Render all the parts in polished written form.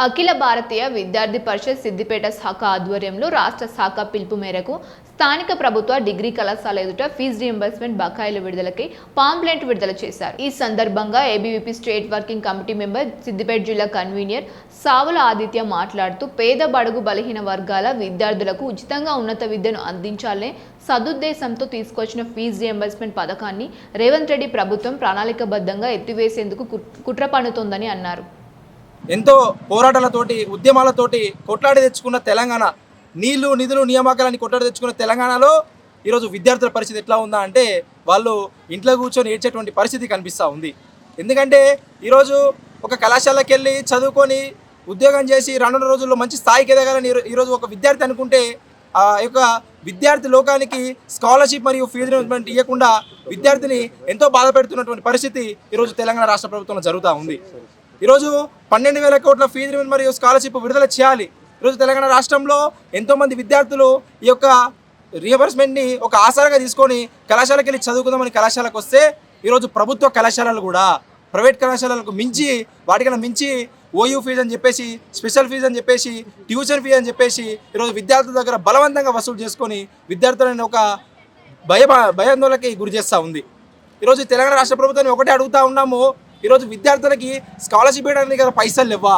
అఖిల భారతీయ విద్యార్థి పరిషత్ సిద్దిపేట శాఖ ఆధ్వర్యంలో రాష్ట్ర శాఖ పిలుపు మేరకు స్థానిక ప్రభుత్వ డిగ్రీ కళాశాల ఎదుట ఫీజు రీయింబర్స్మెంట్ బకాయిల విడుదలకై పాంప్లెంట్ విడుదల చేశారు. ఈ సందర్భంగా ABVP state working committee member Siddipet జిల్లా కన్వీనర్ సావుల ఆదిత్య మాట్లాడుతూ పేద బడుగు బలహీన వర్గాల విద్యార్థులకు ఉచితంగా ఉన్నత విద్యను అందించాలనే సదుద్దేశంతో తీసుకొచ్చిన ఫీజు రీయింబర్స్మెంట్ పథకాన్ని రేవంత్ రెడ్డి ప్రభుత్వం ప్రణాళికబద్ధంగా ఎత్తివేసేందుకు కుట్ర పన్నుతోందని అన్నారు. ఎంతో పోరాటాలతోటి ఉద్యమాలతోటి కొట్లాడి తెచ్చుకున్న తెలంగాణ, నీళ్లు నిధులు నియామకాలని కొట్లాడి తెచ్చుకున్న తెలంగాణలో ఈరోజు విద్యార్థుల పరిస్థితి ఎట్లా ఉందా అంటే వాళ్ళు ఇంట్లో కూర్చొని ఏడ్చేటువంటి పరిస్థితి కనిపిస్తూ ఉంది. ఎందుకంటే ఈరోజు ఒక కళాశాలకు వెళ్ళి చదువుకొని ఉద్యోగం చేసి రానున్న రోజుల్లో మంచి స్థాయికి ఎదగాలని ఈరోజు ఒక విద్యార్థి అనుకుంటే ఆ యొక్క విద్యార్థి లోకానికి స్కాలర్షిప్ మరియు ఫీజు రీయింబర్స్మెంట్ ఇవ్వకుండా విద్యార్థిని ఎంతో బాధ పెడుతున్నటువంటి పరిస్థితి ఈరోజు తెలంగాణ రాష్ట్ర ప్రభుత్వంలో జరుగుతూ ఉంది. ఈరోజు 12,000 కోట్ల ఫీజు రీయింబర్స్మెంట్ మరియు స్కాలర్షిప్ విడుదల చేయాలి. ఈరోజు తెలంగాణ రాష్ట్రంలో ఎంతోమంది విద్యార్థులు ఈ యొక్క రీయింబర్స్మెంట్ని ఒక ఆసరాగా తీసుకొని కళాశాలకు వెళ్ళి చదువుకుందామని కళాశాలకు వస్తే ఈరోజు ప్రభుత్వ కళాశాలలు కూడా ప్రైవేట్ కళాశాలలకు మించి వాటికన్నా మించి ఓయూ ఫీజు అని చెప్పేసి, స్పెషల్ ఫీజు అని చెప్పేసి, ట్యూషన్ ఫీజు అని చెప్పేసి ఈరోజు విద్యార్థుల దగ్గర బలవంతంగా వసూలు చేసుకొని విద్యార్థులను ఒక భయాందోళనకి గురి చేస్తూ ఉంది. ఈరోజు తెలంగాణ రాష్ట్ర ప్రభుత్వాన్ని ఒకటే అడుగుతూ ఉన్నాము, ఈరోజు విద్యార్థులకి స్కాలర్షిప్ ఇవ్వడానికి దగ్గర పైసలు లేవా,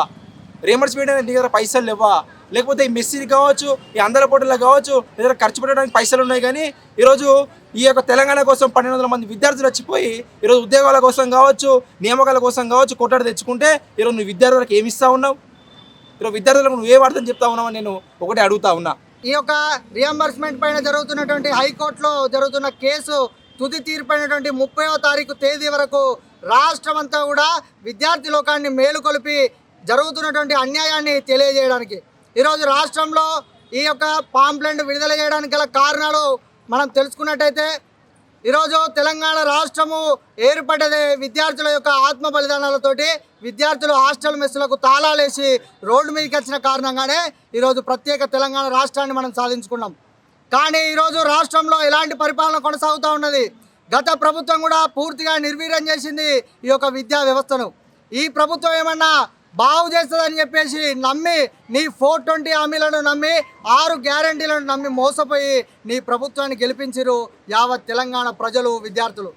రీయింబర్స్ చేయడానికి దగ్గర పైసలు లేవా, లేకపోతే ఈ మెస్సీలు కావచ్చు, ఈ అందరి పోటీలు కావచ్చు, లేదా ఖర్చు పెట్టడానికి పైసలు ఉన్నాయి. కానీ ఈరోజు ఈ యొక్క తెలంగాణ కోసం 1,200 మంది విద్యార్థులు వచ్చిపోయి ఈరోజు ఉద్యోగాల కోసం కావచ్చు, నియామకాల కోసం కావచ్చు కొట్లాడి తెచ్చుకుంటే ఈరోజు నువ్వు విద్యార్థులకు ఏమి ఇస్తూ ఉన్నావు? ఈరోజు విద్యార్థులకు నువ్వు ఏం అర్థం చెప్తా ఉన్నావు అని నేను ఒకటే అడుగుతా ఉన్నా. ఈ యొక్క రీయింబర్స్మెంట్ పైన జరుగుతున్నటువంటి హైకోర్టులో జరుగుతున్న కేసు తుది తీర్పైనటువంటి 30వ తారీఖు తేదీ వరకు రాష్ట్రం అంతా కూడా విద్యార్థి లోకాన్ని మేలుకొలిపి జరుగుతున్నటువంటి అన్యాయాన్ని తెలియజేయడానికి ఈరోజు రాష్ట్రంలో ఈ యొక్క పాంప్లెంట్ విడుదల చేయడానికి గల కారణాలు మనం తెలుసుకున్నట్టయితే ఈరోజు తెలంగాణ రాష్ట్రము ఏర్పడ్డదే విద్యార్థుల యొక్క ఆత్మ బలిదానాలతోటి. విద్యార్థులు హాస్టల్ మెస్సులకు తాళాలేసి రోడ్డు మీదకి వచ్చిన కారణంగానే ఈరోజు ప్రత్యేక తెలంగాణ రాష్ట్రాన్ని మనం సాధించుకున్నాం. కానీ ఈరోజు రాష్ట్రంలో ఎలాంటి పరిపాలన కొనసాగుతూ ఉన్నది? గత ప్రభుత్వం కూడా పూర్తిగా నిర్వీర్యం చేసింది ఈ యొక్క విద్యా వ్యవస్థను. ఈ ప్రభుత్వం ఏమన్నా బాగు చేస్తుందని చెప్పేసి నమ్మి నీ 420 హామీలను నమ్మి 6 గ్యారంటీలను నమ్మి మోసపోయి నీ ప్రభుత్వాన్ని గెలిపించిరు యావత్ తెలంగాణ ప్రజలు, విద్యార్థులు.